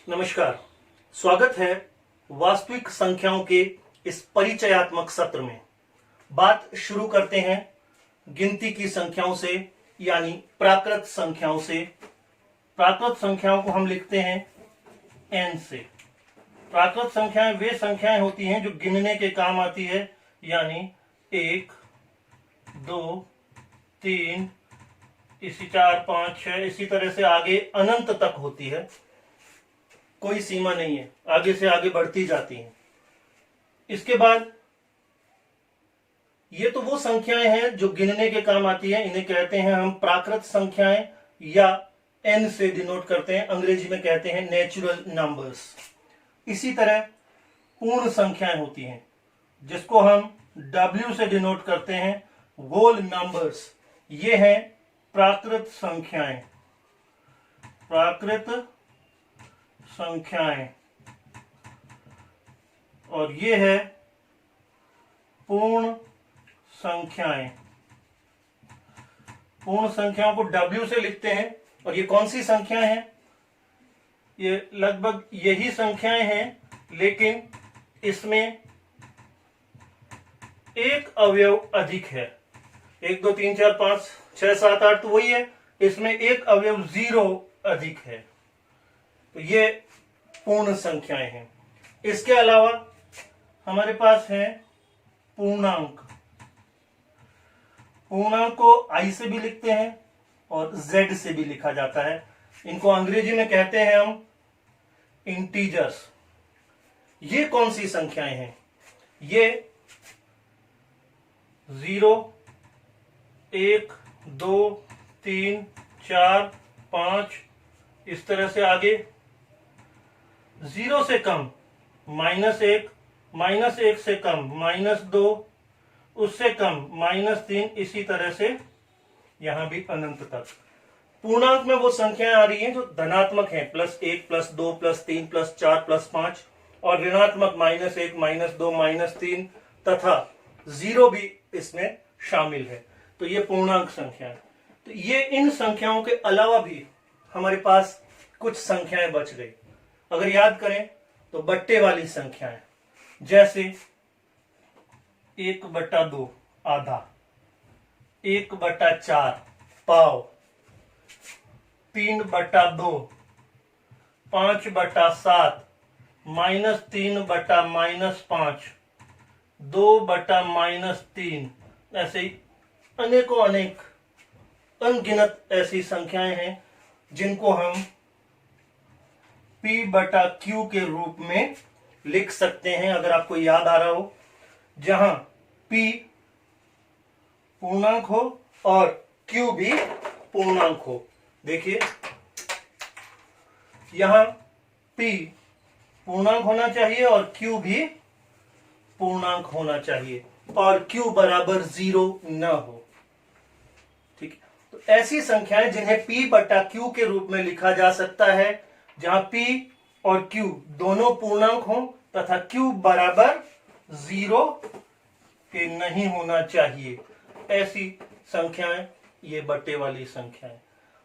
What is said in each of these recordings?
नमस्कार। स्वागत है वास्तविक संख्याओं के इस परिचयात्मक सत्र में। बात शुरू करते हैं गिनती की संख्याओं से, यानी प्राकृत संख्याओं से। प्राकृत संख्याओं को हम लिखते हैं n से। प्राकृत संख्याएं वे संख्याएं होती हैं जो गिनने के काम आती है, यानी 1, 2, 3, इसी 4, 5, 6, इसी तरह से आगे अनंत तक होती है। कोई सीमा नहीं है, आगे से आगे बढ़ती जाती हैं। इसके बाद ये तो वो संख्याएं हैं जो गिनने के काम आती हैं, इन्हें कहते हैं हम प्राकृत संख्याएं या n से डिनोट करते हैं, अंग्रेजी में कहते हैं नेचुरल नंबर्स। इसी तरह पूर्ण संख्याएं होती हैं जिसको हम w से डिनोट करते हैं, होल नंबर्स। ये हैं प्राकृत संख्याएं। प्राकृत संख्याएं। और ये है पूर्ण संख्याएं। पूर्ण संख्याओं को w से लिखते हैं। और ये कौन सी संख्याएं हैं? ये लगभग यही संख्याएं हैं, लेकिन इसमें एक अवयव अधिक है। 1, 2, 3, 4, 5, 6, 7, 8 तो वही है, इसमें एक अवयव 0 अधिक है, तो ये पूर्ण संख्याएं हैं। इसके अलावा हमारे पास है पूर्णांक। पूर्णांक को i से भी लिखते हैं और z से भी लिखा जाता है। इनको अंग्रेजी में कहते हैं हम इंटीजर्स। ये कौन सी संख्याएं हैं? ये 0, 1, 2, 3, 4, 5, इस तरह से आगे 0 से कम -1, -1 से कम -2, उससे कम -3, इसी तरह से यहां भी अनंत तक। पूर्णांक में वो संख्याएं आ रही हैं जो धनात्मक हैं, +1, +2, +3, +4, +5, और ऋणात्मक -1, -2, -3 तथा 0 भी इसमें शामिल है। तो ये पूर्णांक संख्या है। तो ये इन संख्याओं के अलावा भी हमारे पास कुछ संख्याएं बच गई। अगर याद करें तो बट्टे वाली संख्याएं, जैसे 1/2 आधा, 1/4 पाव, 3/2, 5/7, -3/-5, 2/-3, ऐसे ही अनेकों अनेक अनगिनत ऐसी संख्याएं हैं जिनको हम p/q के रूप में लिख सकते हैं। अगर आपको याद आ रहा हो, जहां p पूर्णांक हो और q भी पूर्णांक हो। देखिए यहां p पूर्णांक होना चाहिए और q भी पूर्णांक होना चाहिए, और q बराबर 0 न हो। ठीक है, तो ऐसी संख्याएं जिन्हें p/q के रूप में लिखा जा सकता है, जहां p और q दोनों पूर्णांक हों तथा q बराबर 0 के नहीं होना चाहिए, ऐसी संख्याएं ये बट्टे वाली संख्याएं।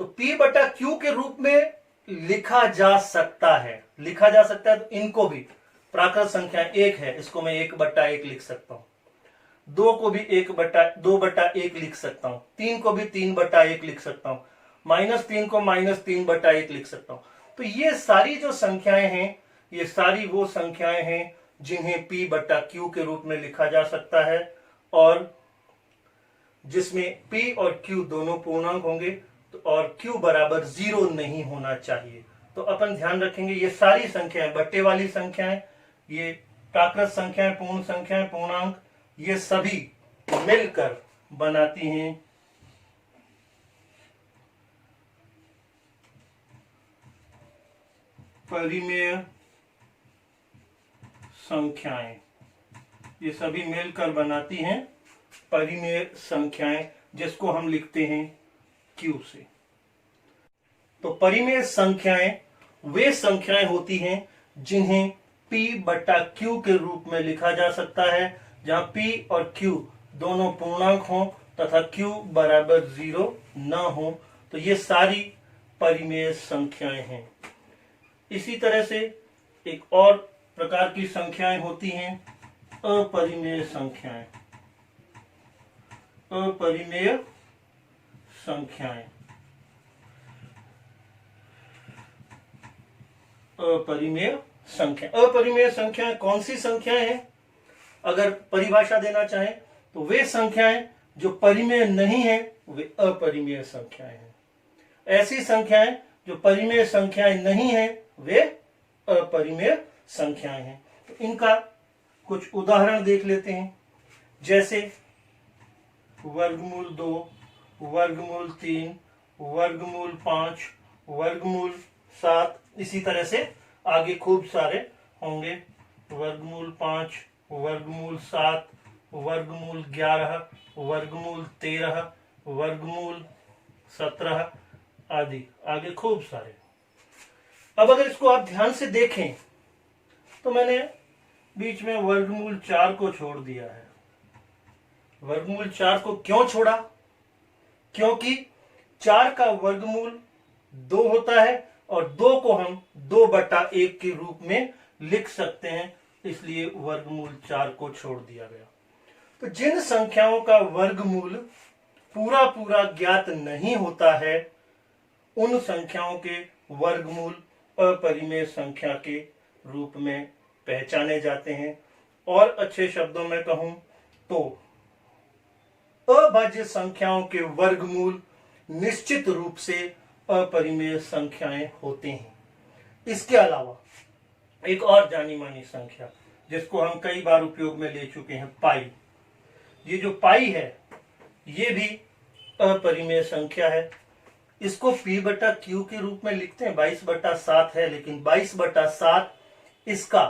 तो p/q के रूप में लिखा जा सकता है। तो इनको भी प्राकृत संख्या 1 है, इसको मैं 1/1 लिख सकता हूं। 2 को भी 2/1 लिख सकता हूं। 3 को भी 3/1 लिख सकता हूं। -3 को -3/1 लिख सकता हूं। तो ये सारी जो संख्याएं हैं, ये सारी वो संख्याएं हैं जिन्हें p/q के रूप में लिखा जा सकता है, और जिसमें p और q दोनों पूर्णांक होंगे, तो और q बराबर 0 नहीं होना चाहिए। तो अपन ध्यान रखेंगे, ये सारी संख्याएं, बट्टे वाली संख्याएं, ये प्राकृत संख्याएं, पूर्ण संख्याएं, पूर्णांक, ये सभी मिलकर बनाती हैं परिमेय संख्याएं। ये सभी मिलकर बनाती हैं परिमेय संख्याएं, जिसको हम लिखते हैं q से। तो परिमेय संख्याएं वे संख्याएं होती हैं जिन्हें p/q के रूप में लिखा जा सकता है, जहां p और q दोनों पूर्णांक हों तथा q बराबर 0 न हो। तो ये सारी परिमेय संख्याएं हैं। इसी तरह से एक और प्रकार की संख्याएं होती हैं अपरिमेय संख्याएं। अपरिमेय संख्याएं, अपरिमेय संख्या। अपरिमेय संख्याएं कौन सी संख्याएं हैं? अगर परिभाषा देना चाहें तो वे संख्याएं जो परिमेय नहीं है वे अपरिमेय संख्याएं हैं। ऐसी संख्याएं जो परिमेय संख्याएं नहीं है वे अपरिमेय संख्याएं हैं। तो इनका कुछ उदाहरण देख लेते हैं, जैसे वर्गमूल 2, वर्गमूल 3, वर्गमूल 5, वर्गमूल 7, इसी तरह से आगे खूब सारे होंगे। वर्गमूल 5, वर्गमूल 7, वर्गमूल 11, वर्गमूल 13, वर्गमूल 17 आदि, आगे खूब सारे। अब अगर इसको आप ध्यान से देखें तो मैंने बीच में वर्गमूल 4 को छोड़ दिया है। वर्गमूल 4 को क्यों छोड़ा? क्योंकि 4 का वर्गमूल 2 होता है और 2 को हम 2/1 के रूप में लिख सकते हैं, इसलिए वर्गमूल 4 को छोड़ दिया गया। तो जिन संख्याओं का वर्गमूल पूरा पूरा ज्ञात नहीं होता है उन संख्याओं के वर्गमूल अपरिमेय संख्या के रूप में पहचाने जाते हैं। और अच्छे शब्दों में कहूं तो अभाज्य संख्याओं के वर्गमूल निश्चित रूप से अपरिमेय संख्याएं होते हैं। इसके अलावा एक और जानी मानी संख्या जिसको हम कई बार उपयोग में ले चुके हैं, पाई। ये जो पाई है ये भी अपरिमेय संख्या है। इसको p/q के रूप में लिखते हैं, 22/7 है, लेकिन 22/7 इसका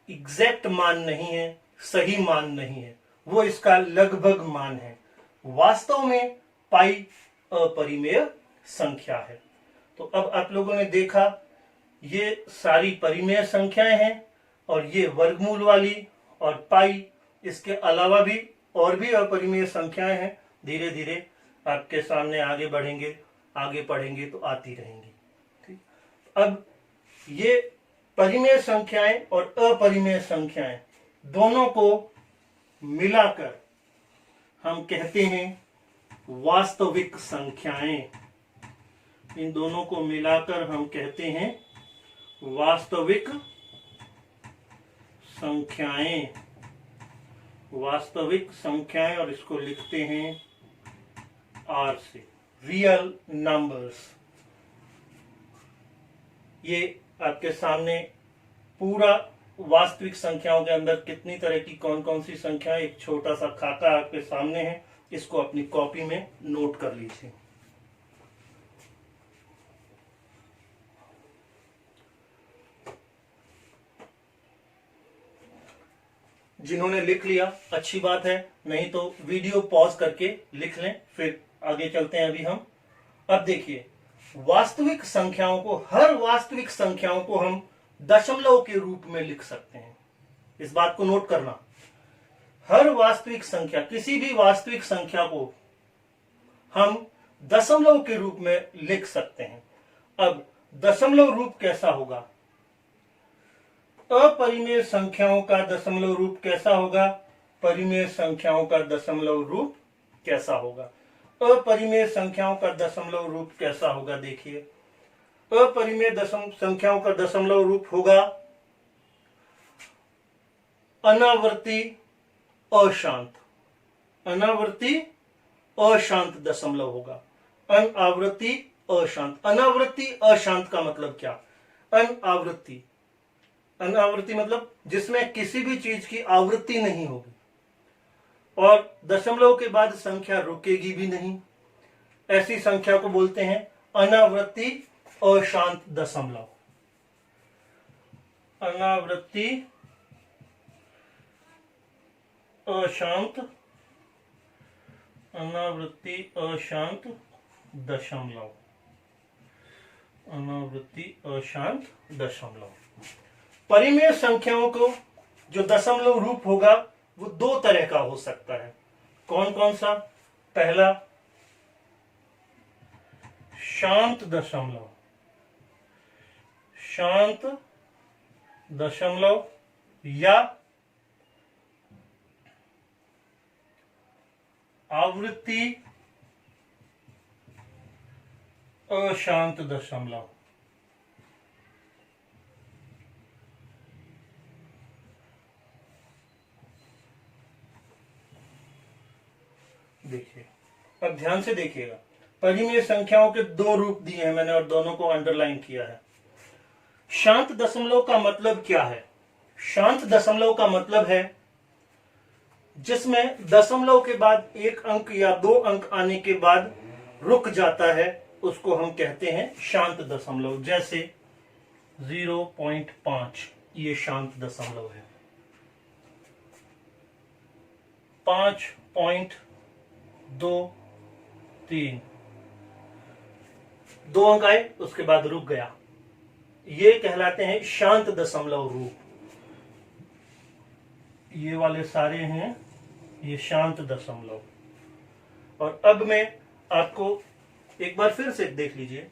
एग्जैक्ट मान नहीं है, सही मान नहीं है, वो इसका लगभग मान है। वास्तव में पाई अपरिमेय संख्या है। तो अब आप लोगों ने देखा ये सारी परिमेय संख्याएं हैं और ये वर्गमूल वाली और पाई, इसके अलावा भी और भी अपरिमेय संख्याएं हैं। धीरे धीरे आपके सामने आगे बढ़ेंगे, आगे पढ़ेंगे तो आती रहेंगी। ठीक, अब ये परिमेय संख्याएं और अपरिमेय संख्याएं दोनों को मिलाकर हम कहते हैं वास्तविक संख्याएं। इन दोनों को मिलाकर हम कहते हैं वास्तविक संख्याएं। वास्तविक संख्याएं, और इसको लिखते हैं R से, रियल नंबर्स। ये आपके सामने पूरा वास्तविक संख्याओं के अंदर कितनी तरह की कौन कौन सी संख्याएं, एक छोटा सा खाका आपके सामने है, इसको अपनी कॉपी में नोट कर लीजिए। जिन्होंने लिख लिया अच्छी बात है, नहीं तो वीडियो पॉज करके लिख लें, फिर आगे चलते हैं अभी हम। अब देखिए, वास्तविक संख्याओं को, हर वास्तविक संख्याओं को हम दशमलव के रूप में लिख सकते हैं। इस बात को नोट करना, हर वास्तविक संख्या, किसी भी वास्तविक संख्या को हम दशमलव के रूप में लिख सकते हैं। अब दशमलव रूप कैसा होगा? अपरिमेय संख्याओं का दशमलव रूप कैसा होगा? परिमेय संख्याओं का दशमलव रूप कैसा होगा? अपरिमेय संख्याओं का दशमलव रूप कैसा होगा? देखिए, अपरिमेय संख्याओं का दशमलव रूप होगा अनावर्ती अशांत। अनावर्ती अशांत दशमलव होगा। अनावृत्ति अशांत। अनावृत्ति अशांत का मतलब क्या? अनावृत्ति, अनावृत्ति मतलब जिसमें किसी भी चीज की आवृत्ति नहीं होगी और दशमलव के बाद संख्या रुकेगी भी नहीं, ऐसी संख्या को बोलते हैं अनावृत्ति अशांत दशमलव। अनावृत्ति अशांत, अनावृत्ति अशांत दशमलव, अनावृत्ति अशांत दशमलव। परिमेय संख्याओं को जो दशमलव रूप होगा वो दो तरह का हो सकता है। कौन कौन सा? पहला, शांत दशमलव। शांत दशमलव या आवृत्ति अशांत दशमलव। देखिए, अब ध्यान से देखिएगा, परिमेय संख्याओं के दो रूप दिए हैं मैंने और दोनों को अंडरलाइन किया है। शांत दशमलव का मतलब क्या है? शांत दशमलव का मतलब है जिसमें दशमलव के बाद एक अंक या दो अंक आने के बाद रुक जाता है, उसको हम कहते हैं शांत दशमलव। जैसे 0.5 ये शांत दशमलव है। 5.23 दो अंक आए उसके बाद रुक गया, ये कहलाते हैं शांत दशमलव रूप। ये वाले सारे हैं ये शांत दशमलव। और अब मैं आपको एक बार फिर से देख लीजिए,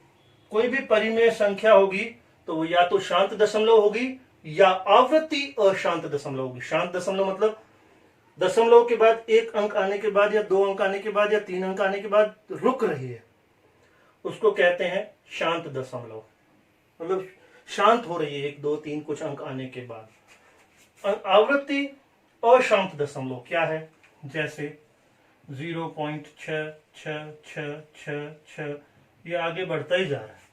कोई भी परिमेय संख्या होगी तो वो या तो शांत दशमलव होगी या आवृत्ति अशांत दशमलव होगी। शांत दशमलव मतलब दशमलव के बाद एक अंक आने के बाद या दो अंक आने के बाद या तीन अंक आने के बाद रुक रही है, उसको कहते हैं शांत दशमलव। मतलब शांत हो रही है एक दो तीन कुछ अंक आने के बाद। आवृत्ति अशांत दशमलव क्या है? जैसे 0.6666 ये आगे बढ़ता ही जा रहा है,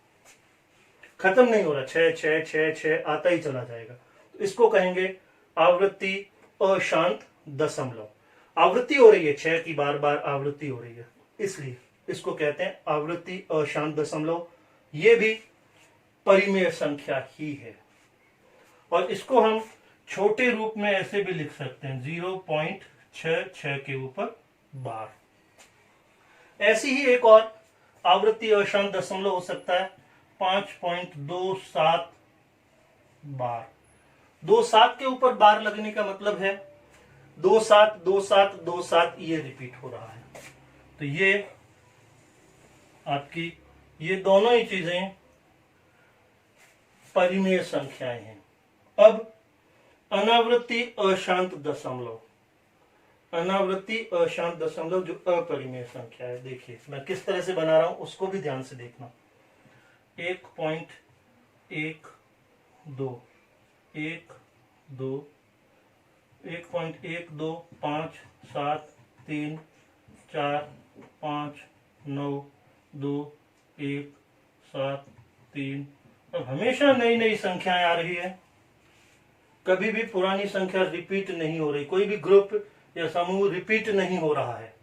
खत्म नहीं हो रहा, 6 आता ही चला जाएगा, तो इसको कहेंगे आवृत्ति अशांत दशमलव। आवृत्ति हो रही है 6 की बार बार आवृत्ति हो रही है, इसलिए इसको कहते हैं आवृत्ति अशांत दशमलव। ये भी परिमेय संख्या ही है। और इसको हम छोटे रूप में ऐसे भी लिख सकते हैं 0.66 के ऊपर बार। ऐसी ही एक और आवृत्ति अशांत दशमलव हो सकता है 5.27 बार। 27 के ऊपर बार लगने का मतलब है 27 ये रिपीट हो रहा है। तो ये आपकी ये दोनों ही चीजें परिमेय संख्याएं हैं। अब अनावृत्ति अशांत दशमलव, अनावृत्ति अशांत दशमलव जो अपरिमेय संख्या है, देखिए मैं किस तरह से बना रहा हूं उसको भी ध्यान से देखना। 1.12 1.12 5 7 3 4 5 9 2 1 7 3। अब हमेशा नई नई संख्याएं आ रही है, कभी भी पुरानी संख्या रिपीट नहीं हो रही, कोई भी ग्रुप या समूह रिपीट नहीं हो रहा है।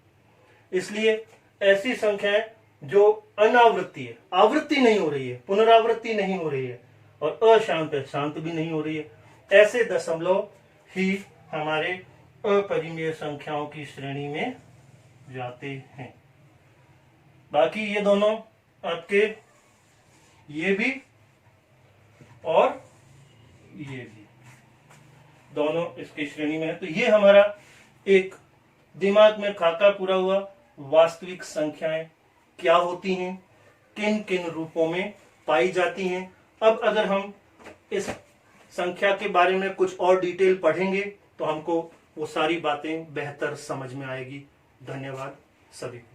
इसलिए ऐसी संख्याएं जो अनावृत्ति है, आवृत्ति नहीं हो रही है, पुनरावृत्ति नहीं हो रही है और अशांत है, शांत भी नहीं हो रही है, ऐसे दशमलव ही हमारे अपरिमेय संख्याओं की श्रेणी में जाते हैं। बाकी ये दोनों आपके ये भी और ये भी दोनों इसकी श्रेणी में है। तो ये हमारा एक दिमाग में खाका पूरा हुआ वास्तविक संख्याएं क्या होती हैं, किन किन रूपों में पाई जाती हैं। अब अगर हम इस संख्या के बारे में कुछ और डिटेल पढ़ेंगे तो हमको वो सारी बातें बेहतर समझ में आएगी। धन्यवाद सभी को।